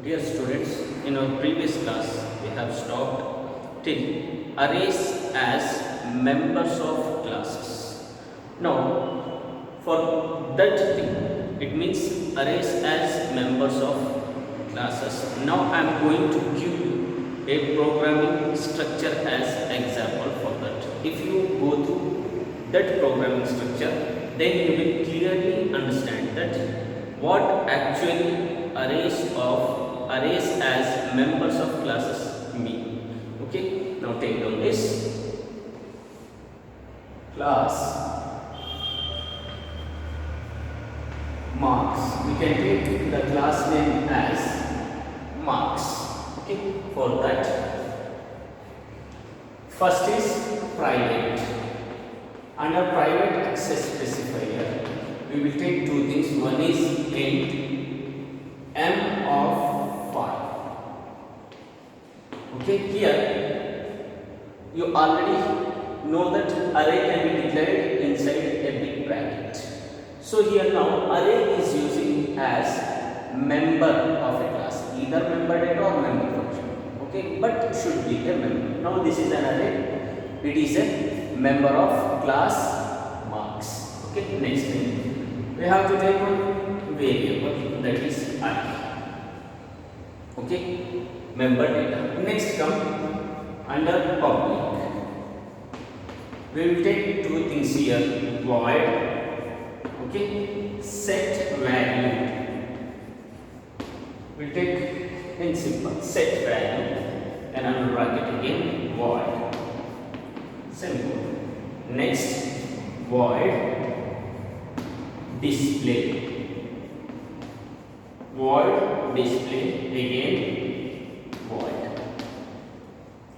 Dear students, in our previous class we have stopped till arrays as members of classes. Now, for that thing, it means arrays as members of classes. Now I am going to give you a programming structure as example for that. If you go through that programming structure, then you will clearly understand that what actually arrays as members of classes mean. Okay, now take down this class marks. We can take the class name as marks. Okay, for that, first is private. Under private access specifier, we will take two things. One is int m of 5. Okay, here you already know that array can be declared inside a big bracket. So here now array is using as member of a class, either member data or member function. Okay, but should be a member. Now this is an array. It is a member of class marks. Okay, next thing we have to take one variable, that is I. Okay, member data. Next come under public. We will take two things here. Void. Okay, set value. We will take in simple set value, and under bracket again void. Simple. Next, void display. Void display again void.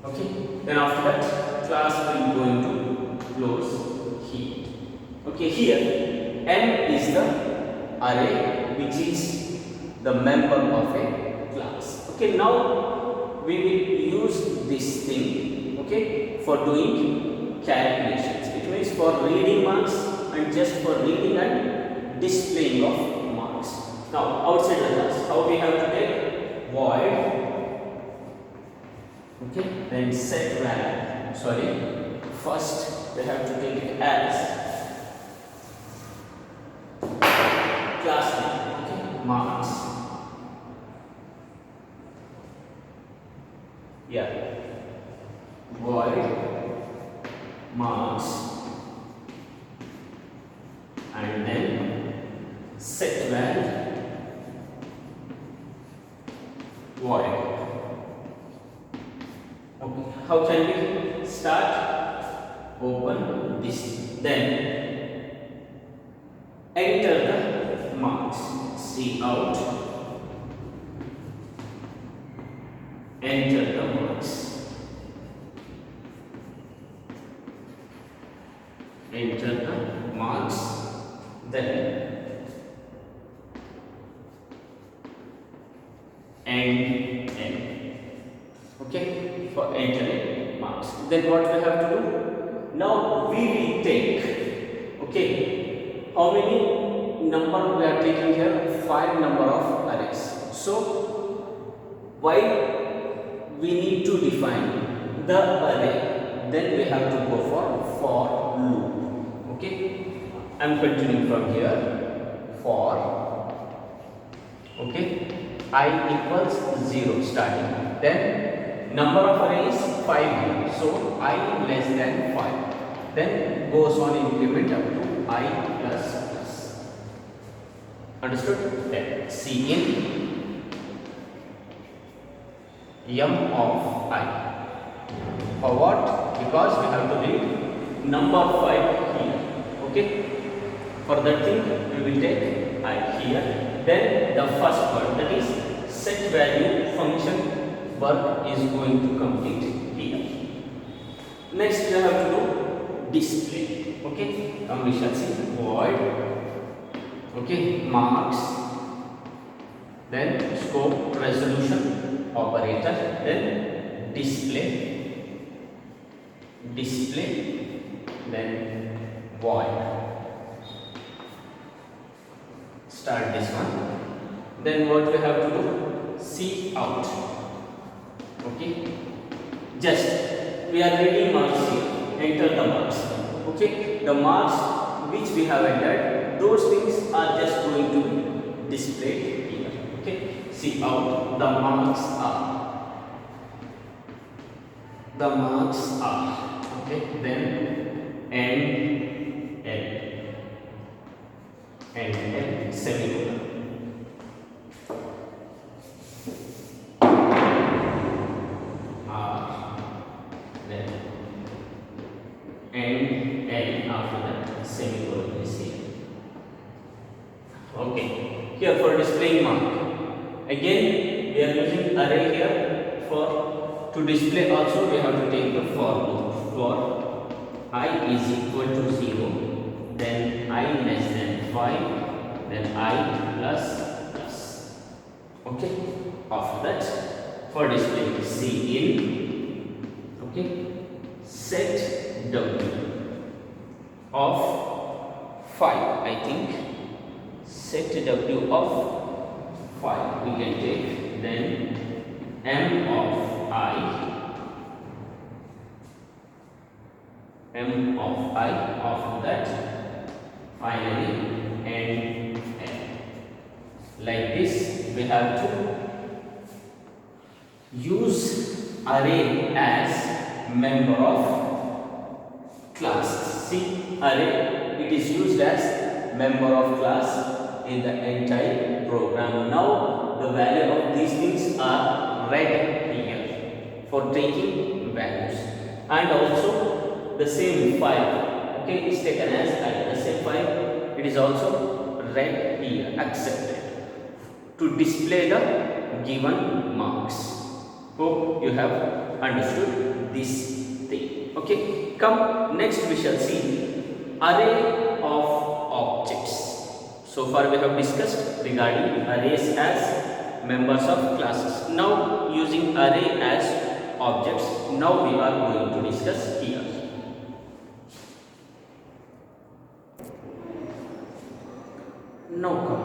Okay. Then after that, class will going to close here. Okay. Here, M is the array which is the member of a class. Okay. Now we will use this thing. Okay, for doing calculations. It means for reading marks and just for reading and displaying of marks. Now outside the class, how we have to take void. Okay, then set value. Sorry, first we have to take it as class name. Okay, marks. Yeah. Void marks and then set value void. Okay. How can we start? Open this, then enter the marks. See out, enter the marks. Enter the marks, then and end. Okay, for entering marks. Then what we have to do? Now we will take. Okay, how many number we are taking here? 5 number of arrays. So why we need to define the array? Then we have to go for loop. Okay, I am continuing from here. For, okay, I equals 0 starting. Then number of arrays 5 here. So I less than 5. Then goes on increment up to I plus plus. Understood? Then C in M of I. For what? Because we have to read number 5 here. Okay, for that thing we will take I here. Then the first part, that is set value function work, is going to complete here. Next we have to do display. Okay, now we shall see void. Okay, marks, then scope resolution operator, then display, then void. Start this one. Then what we have to do? see out. Okay, just we are reading marks here. Enter the marks. Okay, the marks which we have entered, those things are just going to be displayed here. Okay, see out. The marks are. Okay, then and semicolon. Then and after that semicolon is here. Okay, here for displaying mark, again we are using array here. For to display also we have to take the for loop. For I is equal to 0, then I less than 5, then I plus. Okay, after that for displaying C in. Okay, set W of 5, I think. Set W of 5 we can take, then M of I, after that finally and N. Like this we have to use array as member of class. See, array, it is used as member of class in the entire program. Now the value of these things are read here for taking values, and also the same file, okay, is taken as the same file. It is also read here, accepted to display the given marks. Hope you have understood this thing. Okay, come next we shall see array of objects. So far we have discussed regarding arrays as members of classes. Now using array as objects, now we are going to discuss here. Now come,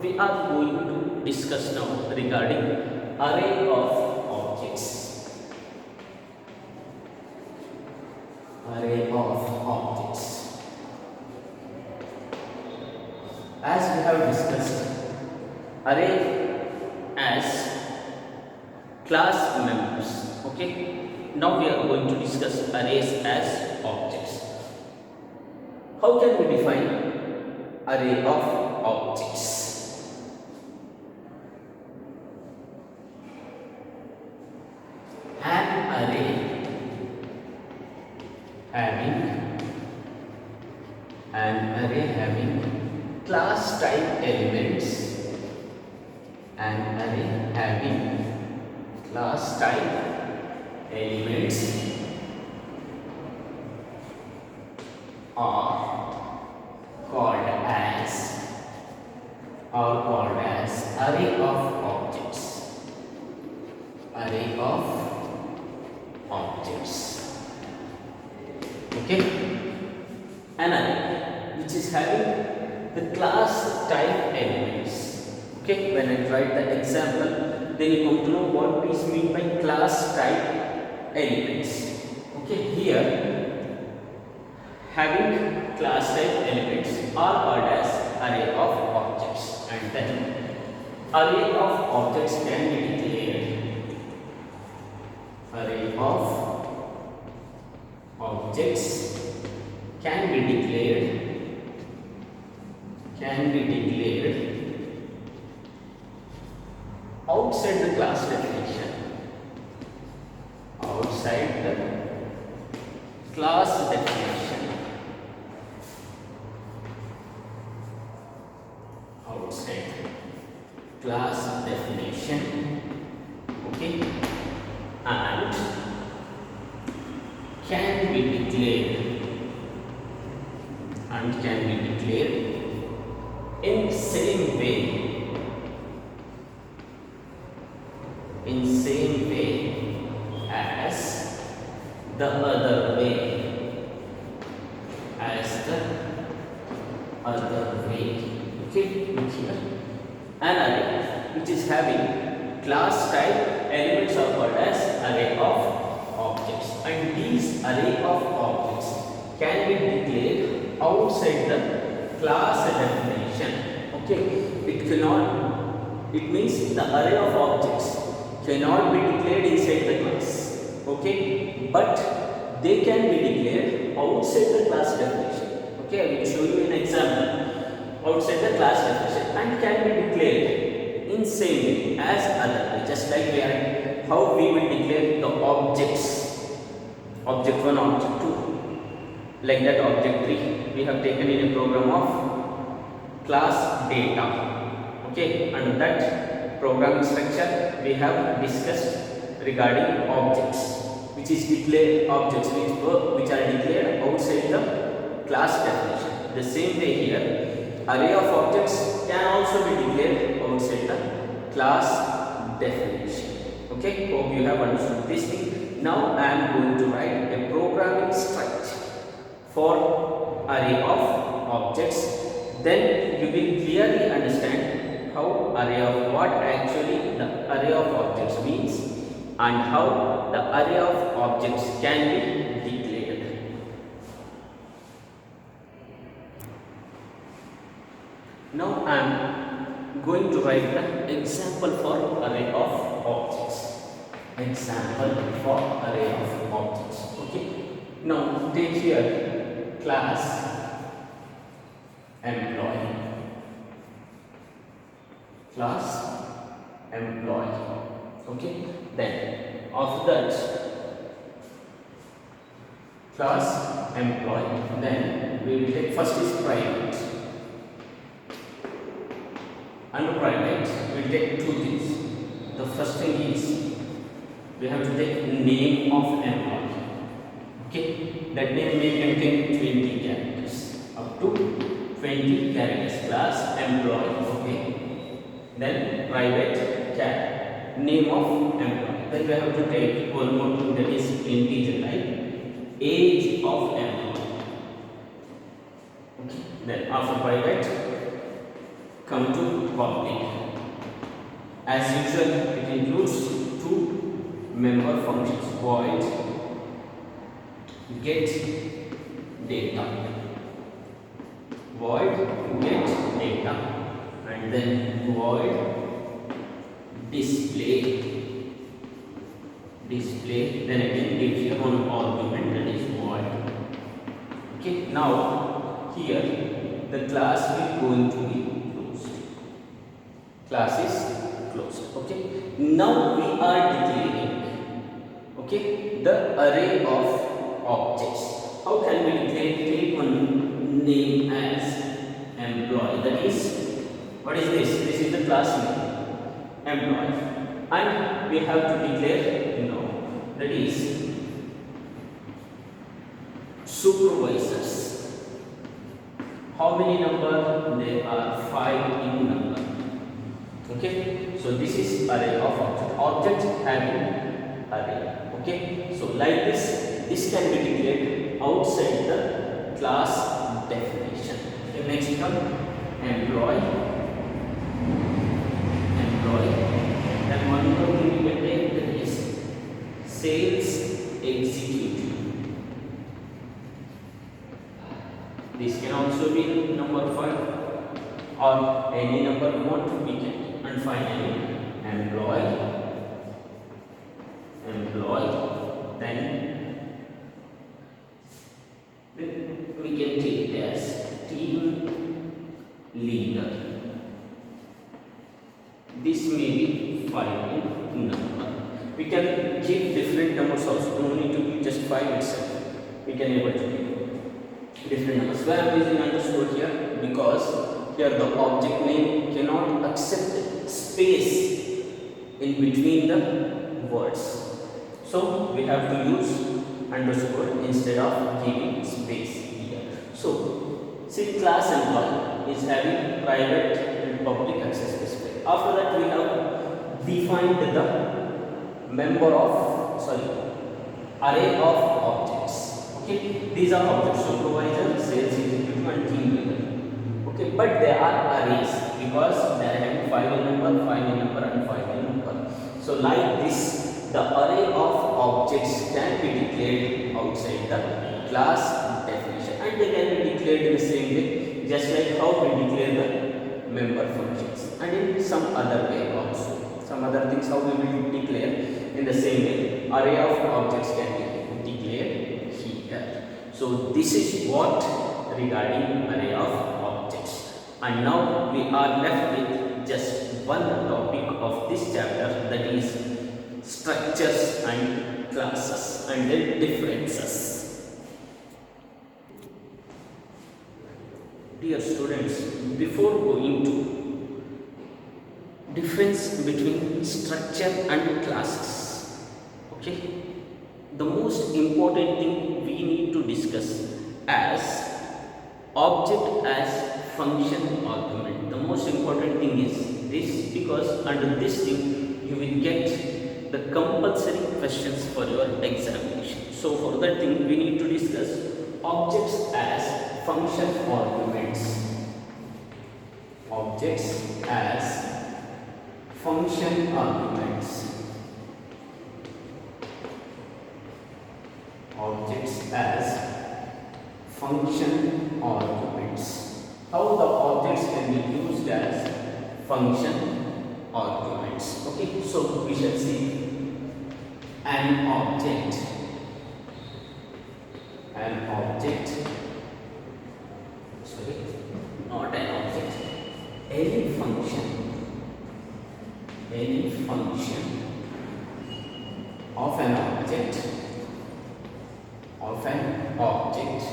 we are going to discuss now regarding array of objects. Array of objects. As we have discussed, array as class members. Okay, now we are going to discuss arrays as objects. How can we define array of objects? An array having class type elements, an array having class type elements are called as array of objects. Array of objects. Okay, an array which is having the class type elements. Okay, when I write the example, then you come to know what is meant by class type elements. Okay, here having class type elements are called as array of objects, and then array of objects can be declared. Array of objects can be declared outside the class definition. Outside the class definition. Outside class definition. Okay, and can be declared in same way as the other way, Okay, look here, an array which is having class type elements are called as array of objects, and these array of objects can be declared outside the class definition. Okay, it means the array of objects cannot be declared inside the class. Okay, but they can be declared outside the class definition. Okay, I will show you an example outside the class definition and can be declared in same way as other way, just like how we will declare the objects, object 1, object 2, like that object 3 we have taken in a program of class data. Okay, under that programming structure we have discussed regarding objects, which is declared objects which are declared outside the class definition. The same way here, array of objects can also be declared outside the class definition. Okay, hope you have understood this thing. Now I am going to write a programming structure for array of objects. Then you will clearly understand how array of what actually the array of objects means and how the array of objects can be declared. Now I am going to write the example for array of objects. Example for array of objects. Okay. Now take here class employee. Class employee. Okay. Then after that class employee. Then we will take first is private. Under private we will take two things. The first thing is we have to take name of employee. Okay, that name may contain 20 characters, up to 20 characters. Class employee. Okay. Then private name of employee. Then we have to take one more thing, that is integer type, age of employee. Okay. Then after private, come to public. As usual, it includes two member functions: void get data, void get data, and then void display. Then again give here one argument, that is void. Okay, now here the class will going to be closed. Class is closed. Okay, now we are declaring, okay, the array of objects. How can we declare? Take one name as employee. That is, what is this? This is the class name, employee, and we have to declare that is supervisors. How many number? There are 5 in number. Okay, so this is array of object having array. Okay, so like this can be declared outside the class definition. Okay, next come employee. Then one more thing we can take, that is sales executive. This can also be number 5 or any number we want, we can. And finally employee. Then we can take it as team leader. This may be 5 in number. We can give different numbers also. No need to be just 5 itself. We can able to give different numbers. Why I am using underscore here? Because here the object name cannot accept space in between the words. So we have to use underscore instead of giving space here. So since class employee is having private and public access specified. After that we have defined the array of objects. Okay, these are objects: supervisor, sales executive, and team leader. Okay, but they are arrays because they are having 5 in number, 5 in number, and 5 in number. So like this, the array of objects can be declared outside the class definition, and they can be declared in the same way, just like how we declare the member functions, and in some other way also. Some other things how we will declare in the same way. Array of objects can be declared here. So this is what regarding array of objects. And now we are left with just one topic of this chapter, that is structures and classes and their differences. Dear students, before going to difference between structure and classes, okay, the most important thing we need to discuss as object as function argument. The most important thing is this, because under this thing you will get the compulsory questions for your examination. So for that thing we need to discuss objects as function arguments. Objects as function arguments. Objects as function arguments. How the objects can be used as function arguments. Okay, so we shall see an object. An object. Sorry, not an object. Any function. Any function of an object. Of an object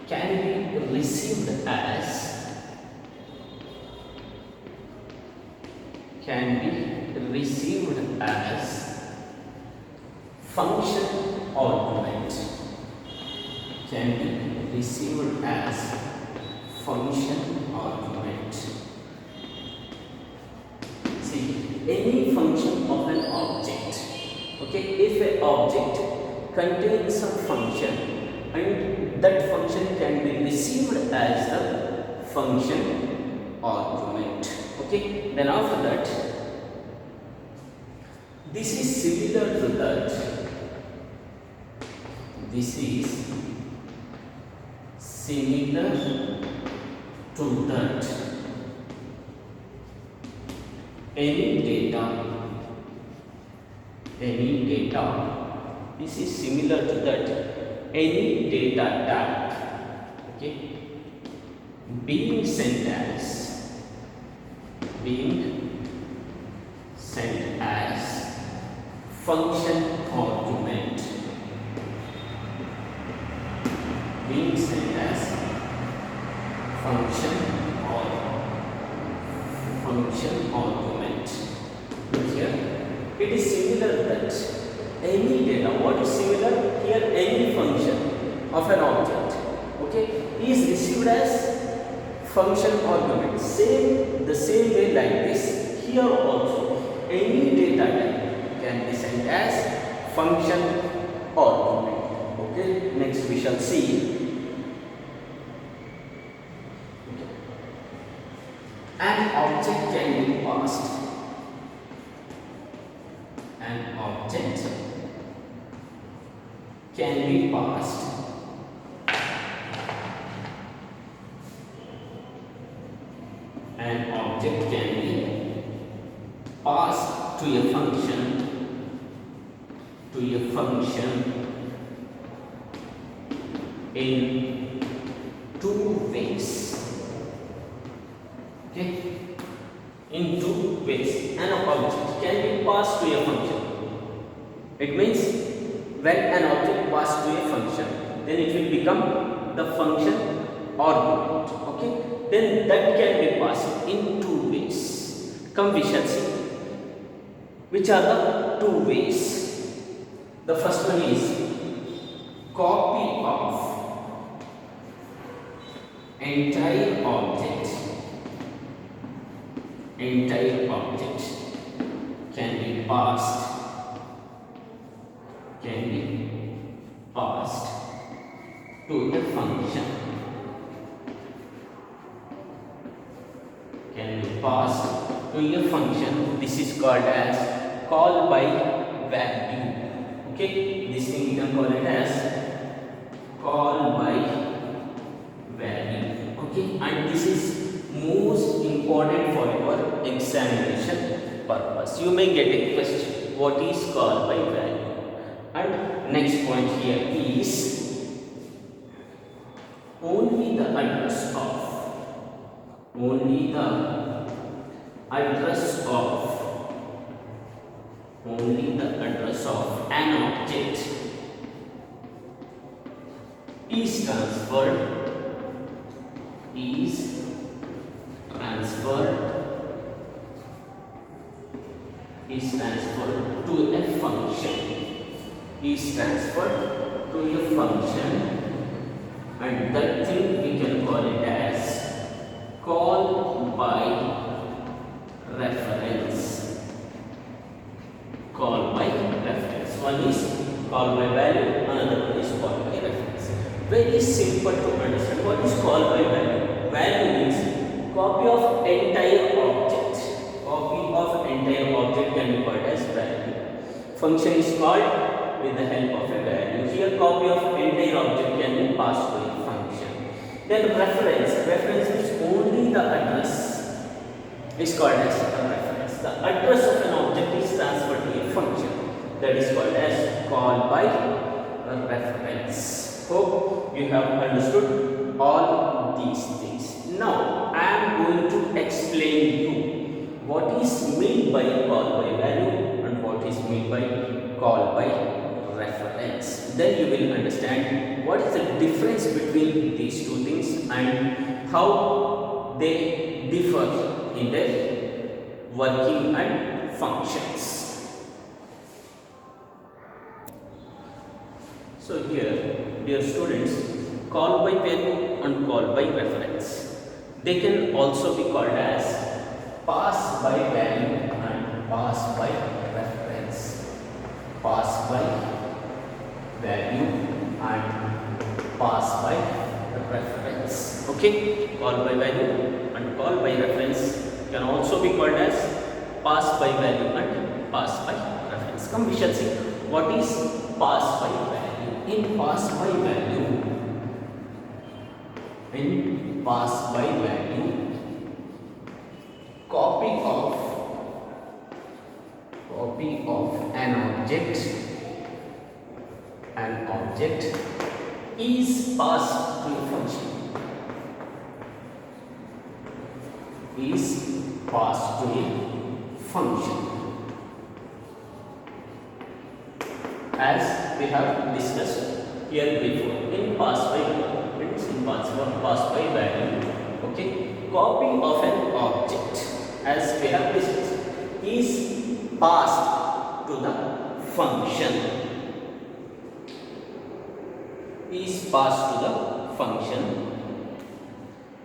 can be received as function argument. Can be received as function argument. See, any function of an object. Okay, if an object contains some function and that function can be received as the function argument. Okay, then after that, this is similar to that. This is similar to that. Any data. This is similar to that. Any data type, okay, being sent as function argument. Being sent as function argument. Here it is similar to that. Any data, what is similar here? Any function of an object, okay, is received as function argument. The same way like this. Here also, any data type can be sent as function argument. Okay, next we shall see. An object can be passed. An object can be passed. An object can be passed to a function. In two ways. Okay, in two ways. An object can be passed to a function. It means when an object passes to a function, then it will become the function argument. Okay, then that can be passed in two ways. Come, we shall see which are the two ways. The first one is copy of entire object can be passed to the function. Can be passed to a function. This is called as call by value. Okay, this thing we can call it as call by value. Okay, and this is most important for your examination purpose. You may get a question, what is call by value? And next point here is only the address of an object is transferred to a function, and that thing we can call it as call by reference. One is call by value, another one is call by reference. Very simple to understand. What is call by value? Value means copy of entire object. Can be called as value. Function is called with the help of a value. Here copy of entire object can be passed to a function. Then reference is only the address is called as a reference. The address of an object is transferred to a function, that is called as call by reference. Hope you have understood all these things. Now I am going to explain you what is meant by call by value and what is meant by call by reference. Then you will understand what is the difference between these two things and how they differ in their working and functions. So here, dear students, call by value and call by reference, they can also be called as pass by value and pass by reference. Pass by value and pass by reference. Okay, call by value and call by reference can also be called as pass by value and pass by reference. Come, we shall see what is pass by value. In pass by value, copy of an object is passed to a function. As we have discussed here before, in pass by value, okay, copy of an object, as we have discussed, is passed to the function.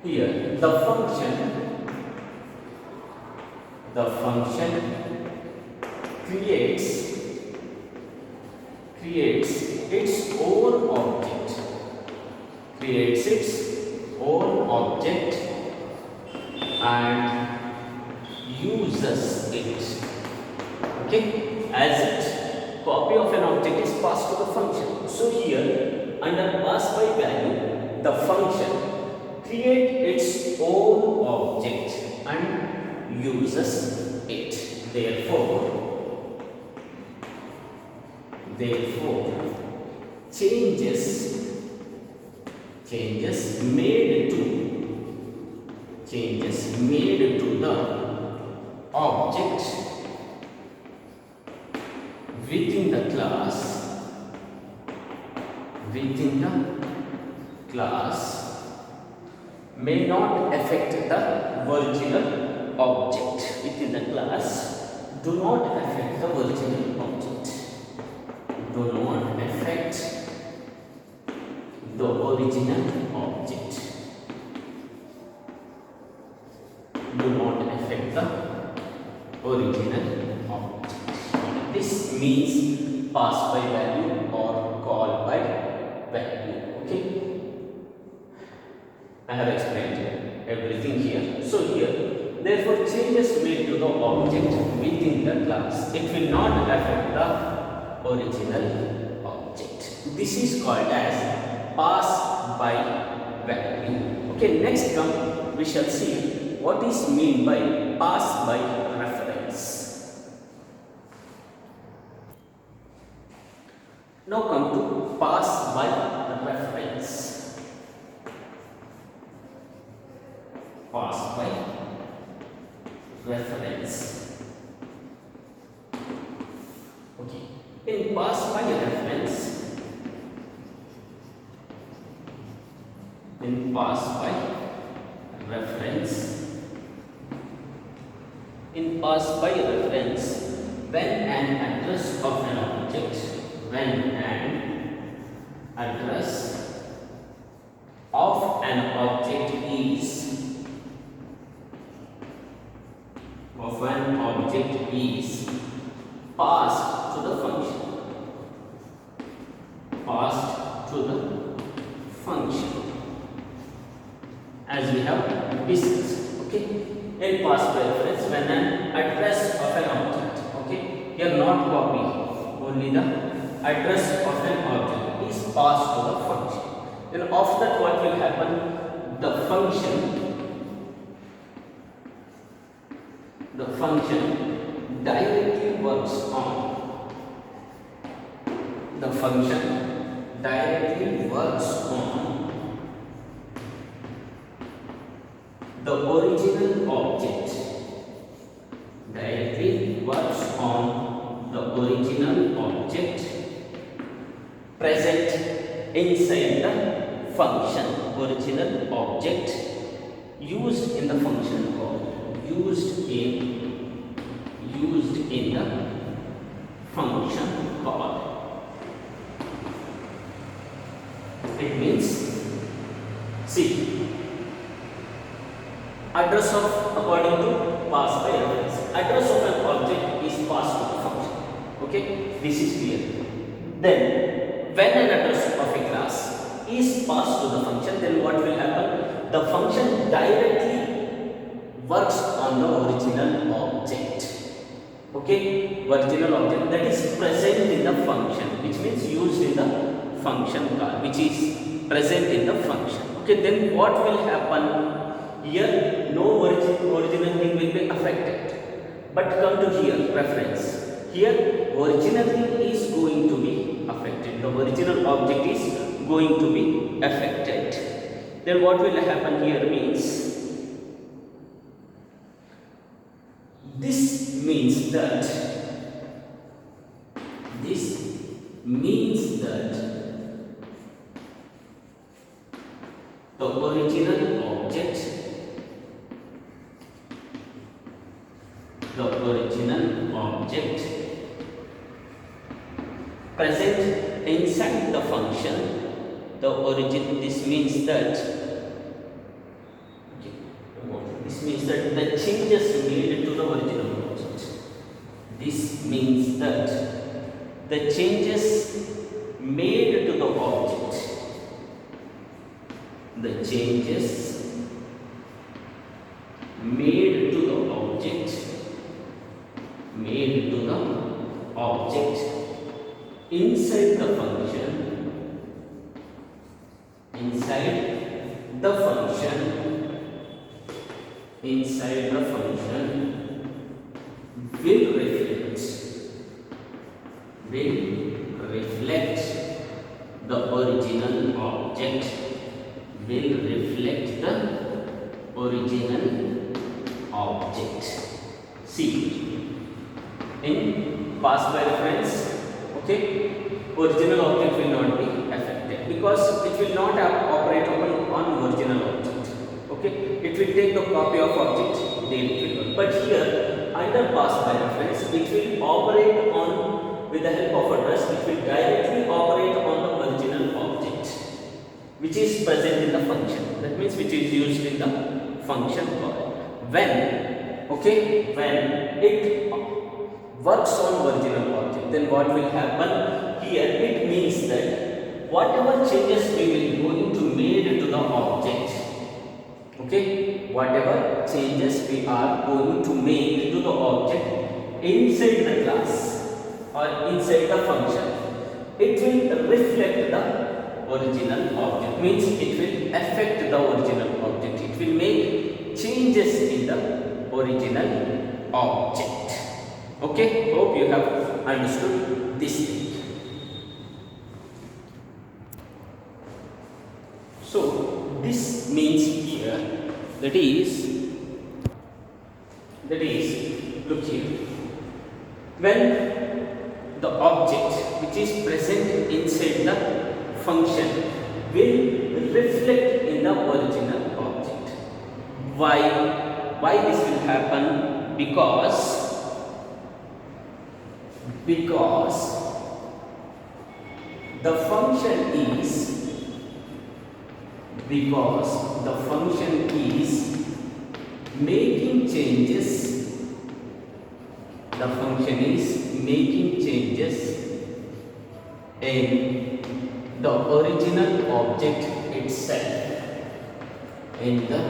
Here the function creates its own object and uses it. Okay, as it copy of an object is passed to the function. So here under pass by value, the function creates its own object and uses it. Therefore changes made to the object within the class may not affect the original object. Within the class, do not affect the original object. Do not affect the original object. Do not affect the original object. This means pass by value or call by value. Okay, I have explained everything here. So here Therefore, changes made to the object within the class, it will not affect the original object. This is called as pass by value. Okay, next we shall see what is mean by pass by reference. Now come to pass by reference. Pass by reference. Okay. In pass by reference, when an address of an object, is passed to the function, as we have discussed. Okay, in pass by reference, when an address of an object, okay, here not copy, only the address of an object is passed to the function. Then after that, what will happen? The function directly works on the original object, present inside the function, original object used in the function call, used in the function call. It means, see, address of, according to pass by reference, address of an object is passed to the function. Okay, this is clear. Then when an address of a class is passed to the function, then what will happen? The function directly works on the original object. Okay, original object that is present in the function, which means used in the function call, which is present in the function. Okay, then what will happen? Here no original thing will be affected, but come to here reference. Here original thing is going to be affected, the original object is going to be affected. Then what will happen here means, this means that the original object present inside the function, this means that the changes made to the original object. This means that the changes made to the object, inside the function will reflect the original object, See, in pass by reference, okay, original object will not be affected because it will not operate on original object. Okay, it will take the copy of object, then it will. But here, under pass by reference, it will operate on, with the help of address, it will directly operate on the original object, which is present in the function. That means which is used in the function call. When it works on original object, then what will happen? Here it means that whatever changes we will going to made to the object, okay, whatever changes we are going to make to the object inside the class or inside the function, it will reflect the original object, means it will affect the original object, it will make changes in the original object. Okay, hope you have understood this thing. So this means here, that is look here, when the object which is present inside the function will reflect in the original object. Why this will happen? Because the function is making changes, the function is making changes in the original object itself, in the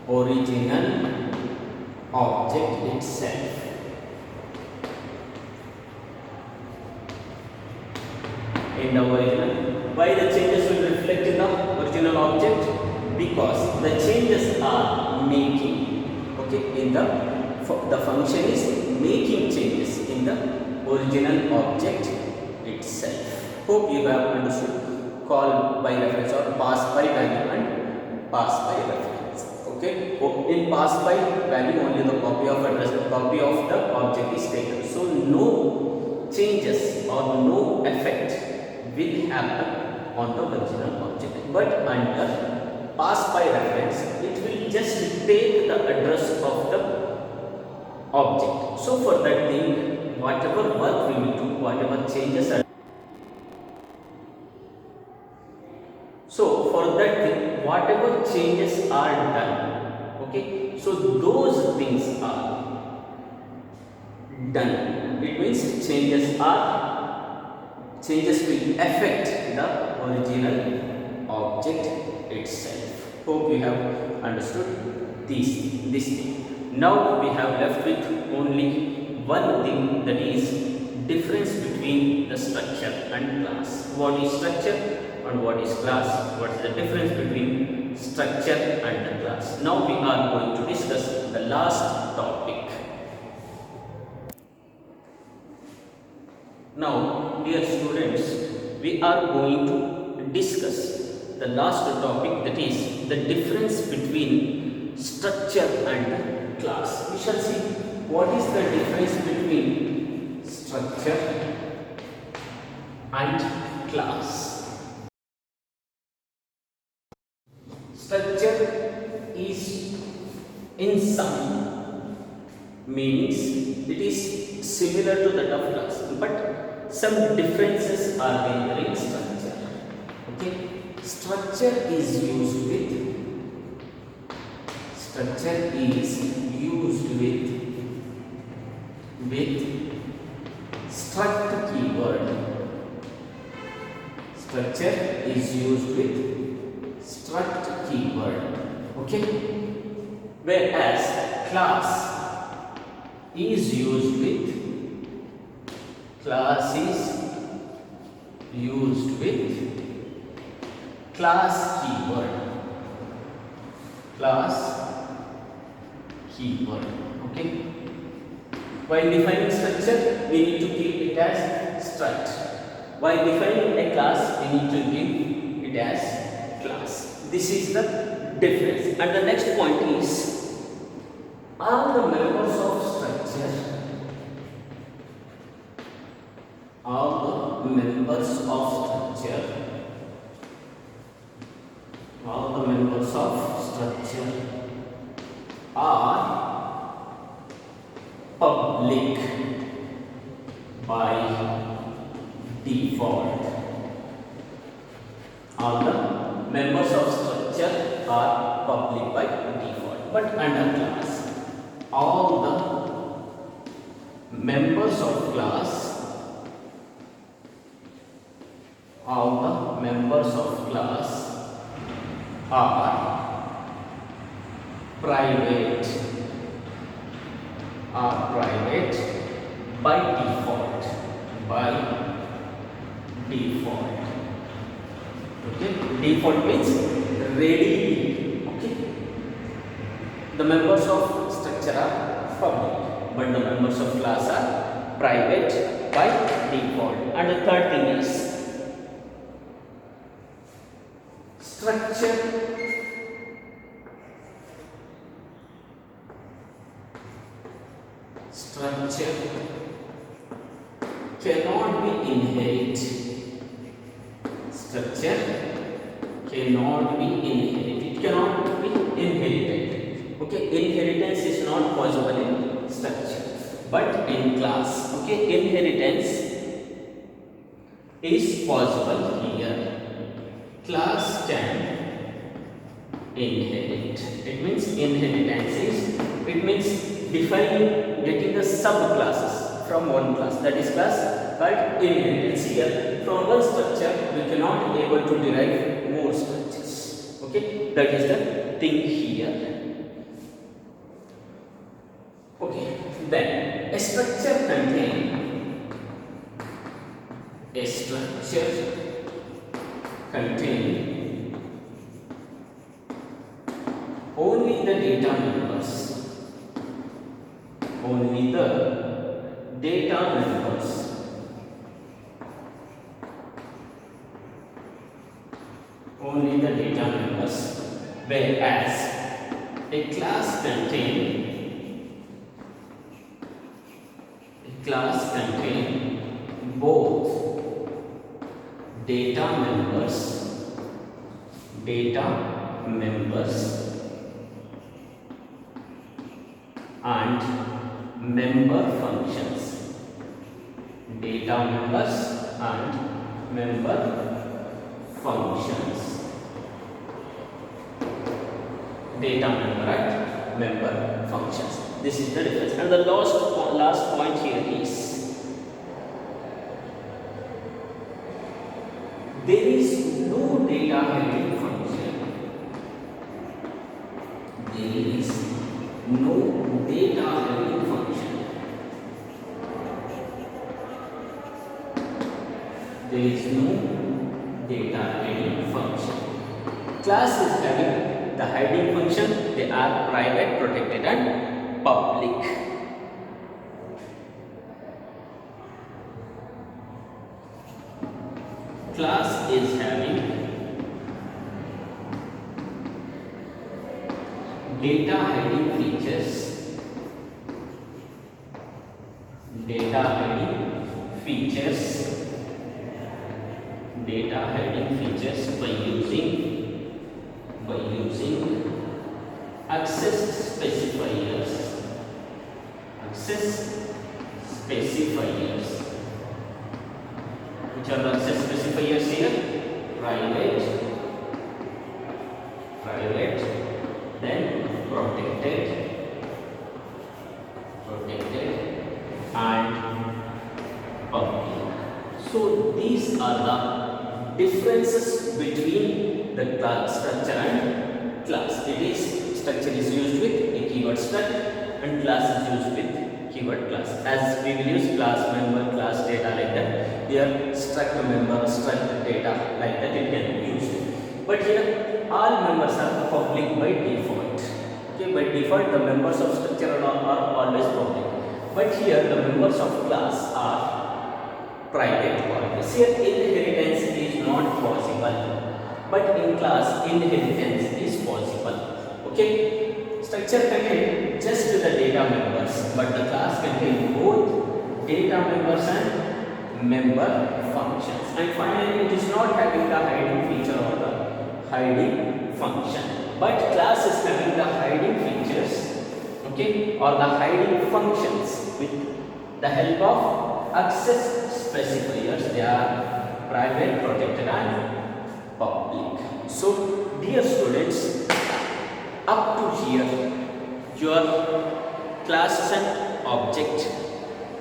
original object itself. In the original, why the changes will reflect in the original object? Because the changes are making, okay, in the function is making changes in the original object itself. Hope you have understood call by reference or pass by value and pass by reference. Okay, in pass by value only the copy of address, copy of the object is taken, so no changes or no effect will happen on the original object. But under pass by reference, it will just take the address of the object. So for that thing, whatever work we will do, whatever changes are, so for that thing, whatever changes are done, okay, so those things are done. It means changes will affect the original object itself. Hope you have understood this thing. Now we have left with only one thing, that is difference between the structure and class. What is structure and what is class? What is the difference between structure and the class? Now we are going to discuss the last topic. Now, dear students, we are going to discuss the last topic, that is the difference between structure and class. We shall see what is the difference between structure and class. Structure is in some meanings it is similar to that of class, but some differences are there in structure. Okay, structure is used with struct keyword. Structure is used with struct keyword. Okay, whereas class is used with class keyword. Okay, while defining structure we need to give it as struct, while defining a class we need to give it as class. This is the difference. And the next point is, all the members of structure are public by default. All the members of structure are public by default. But under class, all the members of class are private by default. Okay, default means ready. Okay, the members of structure are public, but the members of class are private by default. And the third thing is structure cannot be inherited. Structure cannot be inherited. It cannot be inherited. Okay, inheritance is not possible in structure, but in class. Okay, inheritance is possible here. Class can inherit. It means inheritance is, it means defining, getting the subclasses from one class, that is class called inheritance. Here from one structure we cannot able to derive more structures. Okay, that is the thing here. Okay, then a structure contain only the data members. Only the data members. Only the data members. Whereas a class contain both data members and member functions. Data members and member functions. Data member and member functions. This is the difference. And the last point here is there is no data handling function. There is no data handling function. There is no data handling function. Class is having the hiding function. They are private, protected, and public. Class is having data hiding features. Data hiding features by using access specifiers. Which are the access specifiers here? Private, then protected, and public. So these are the differences between the class structure and class. It is structure is used with a keyword struct and class is used with keyword class. As we will use class member, class data like that. Here struct member, struct data like that it can be used. But here all members are public by default. Okay, by default the members of structure are always public. But here the members of class are private always. Here inheritance is not possible. But in class inheritance is possible. Okay, structure contains just the data members, but the class contains both data members and member functions. And finally, it is not having the hiding feature or the hiding function, but class is having the hiding features, okay, or the hiding functions with the help of access specifiers. They are private, protected, and public. So, dear students, up to here, your classes and object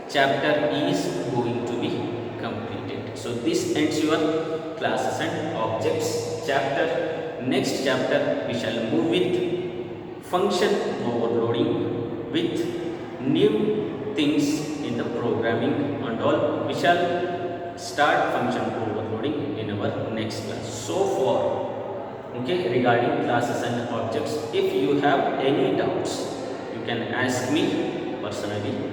chapter is going to be completed. So this ends your classes and objects chapter. Next chapter we shall move with function overloading with new things in the programming and all. We shall start function overloading in our next class. So far, okay, regarding classes and objects, if you have any doubts, you can ask me personally.